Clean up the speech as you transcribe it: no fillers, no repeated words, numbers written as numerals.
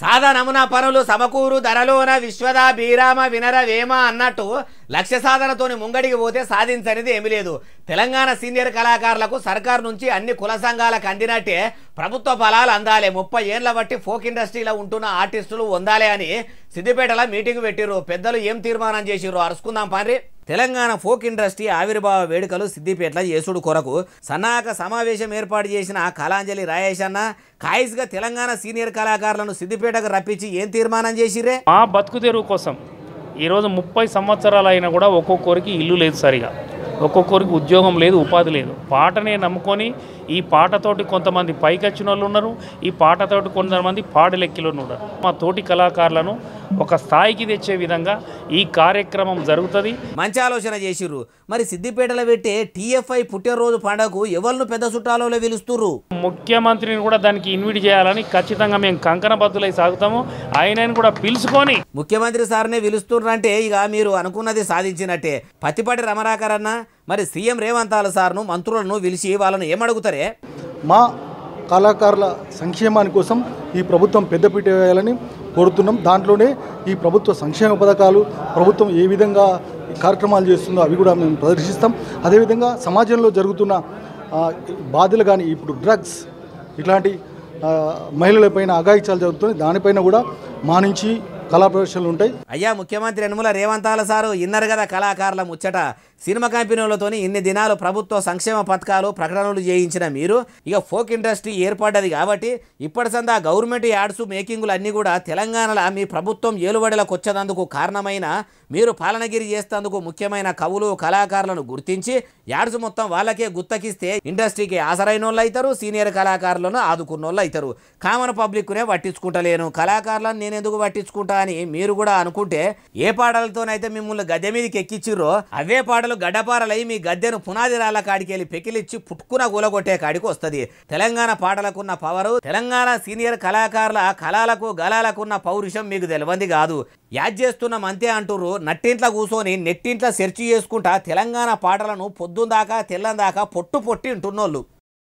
సాదా నమూనా పనులు సమకూరు ధరలోన విశ్వద బీరామ వినర వేమ అన్నట్టు లక్ష్య సాధనతోని ముంగడికి పోతే సాధించనిది ఏమీ లేదు. తెలంగాణ సీనియర్ కళాకారులకు సర్కారు నుంచి అన్ని కుల సంఘాలకు అందినట్టే ప్రభుత్వ ఫలాలు అందాలి. 30 ఏళ్ల బట్టి ఫోక్ ఇండస్ట్రీలో ఉంటున్న ఆర్టిస్టులు పొందాలి అని సిద్దిపేటలో మీటింగ్ పెట్టిర్రు. పెద్దలు ఏం తీర్మానం చేసిర్రు అరుచుకుందాం పాండ్రి. తెలంగాణ ఫోక్ ఇండస్ట్రీ ఆవిర్భావ వేడుకలు సిద్దిపేటలో చేసుడు కొరకు సన్నాహక సమావేశం ఏర్పాటు చేసిన కళాంజలి రాయేష్ అన్న కాయిస్గా తెలంగాణ సీనియర్ కళాకారులను సిద్దిపేటకు రప్పించి ఏం తీర్మానం చేసిరే? మా బతుకు తెరువు కోసం ఈరోజు 30 సంవత్సరాలు అయినా కూడా ఒక్కొక్కరికి ఇల్లు లేదు, సరిగా ఒక్కొక్కరికి ఉద్యోగం లేదు, ఉపాధి లేదు. పాటనే నమ్ముకొని ఈ పాటతోటి కొంతమంది పైకొచ్చిన వాళ్ళు ఉన్నారు, ఈ పాటతోటి కొంతమంది పాడలెక్కిలో ఉన్నారు. మా తోటి కళాకారులను ఒక స్థాయికి తెచ్చే విధంగా ఈ కార్యక్రమం జరుగుతుంది. మంచి ఆలోచన చేసిర్రు. మరి సిద్దిపేటలో పెట్టే TFI పుట్టినరోజు పండుగకు ఎవరిని పెద్ద చుట్టాలలో పిలుస్తుర్రు? ముఖ్యమంత్రిని కూడా దానికి ఇన్వైట్ చేయాలని ఖచ్చితంగా మేము కంకణబద్దులై సాగుతాము. ఆయనను కూడా పిలుచుకొని ముఖ్యమంత్రి సార్నే పిలుస్తున్నారంటే ఇక మీరు అనుకున్నది సాధించినట్టే. పత్తిపాటి రమణాకర్ అన్న మరి సీఎం రేవంత్ సార్ను మంత్రులను పిలిచి వాళ్ళను ఏమడుగుతారే? మా కళాకారుల సంక్షేమాని కోసం ఈ ప్రభుత్వం పెద్దపీట వేయాలని కోరుతున్నాం. దాంట్లోనే ఈ ప్రభుత్వ సంక్షేమ పథకాలు ప్రభుత్వం ఏ విధంగా కార్యక్రమాలు చేస్తుందో అవి కూడా మేము ప్రదర్శిస్తాం. అదేవిధంగా సమాజంలో జరుగుతున్న బాధలు కానీ ఇప్పుడు డ్రగ్స్ ఇట్లాంటి మహిళలపైన అఘాయిత్యాలు జరుగుతున్నాయి, దానిపైన కూడా మా నుంచి కళా ప్రదర్శనలు ఉంటాయి. అయ్యా ముఖ్యమంత్రి యనమల రేవంత్ సారు ఇన్నరు కదా కళాకారుల ముచ్చట. సినిమా కంపెనీలతోని ఇన్ని దినాలు ప్రభుత్వ సంక్షేమ పథకాలు ప్రకటనలు చేయించిన మీరు ఇక ఫోక్ ఇండస్ట్రీ ఏర్పడ్డది కాబట్టి ఇప్పటి సందా గవర్నమెంట్ యాడ్స్ మేకింగ్లు అన్నీ కూడా తెలంగాణలో మీ ప్రభుత్వం ఏలుబడిలకు వచ్చేందుకు కారణమైన మీరు పాలనగిరి చేసేందుకు ముఖ్యమైన కవులు కళాకారులను గుర్తించి యాడ్స్ మొత్తం వాళ్ళకే గుత్తకిస్తే ఇండస్ట్రీకి ఆసరైన వాళ్ళు అవుతారు, సీనియర్ కళాకారులను ఆదుకున్న వాళ్ళు అవుతారు. కామన్ పబ్లిక్నే పట్టించుకుంటలేను, కళాకారులను నేను ఎందుకు పట్టించుకుంటా అని మీరు కూడా అనుకుంటే ఏ పాటలతోనైతే మిమ్మల్ని గద్దె మీదకి ఎక్కిచ్చిర్రో అవే పాటలు గడ్డపారలై మీ గద్దెను పునాది రాళ్ళ కాడికి వెళ్ళి పెకిలిచ్చి పుట్టుకున గూలగొట్టే కాడికి వస్తుంది. తెలంగాణ పాటలకున్న పవరు, తెలంగాణ సీనియర్ కళాకారుల కళాలకు గలాలకున్న పౌరుషం మీకు తెలియంది కాదు. యాడ్ చేస్తున్నాం అంతే అంటుర్రు. నట్టింట్లో కూర్చొని నెట్టింట్లో సెర్చ్ చేసుకుంటా తెలంగాణ పాటలను పొద్దుందాకా తెల్లందాకా పొట్టు పొట్టి ఉంటున్నోళ్ళు.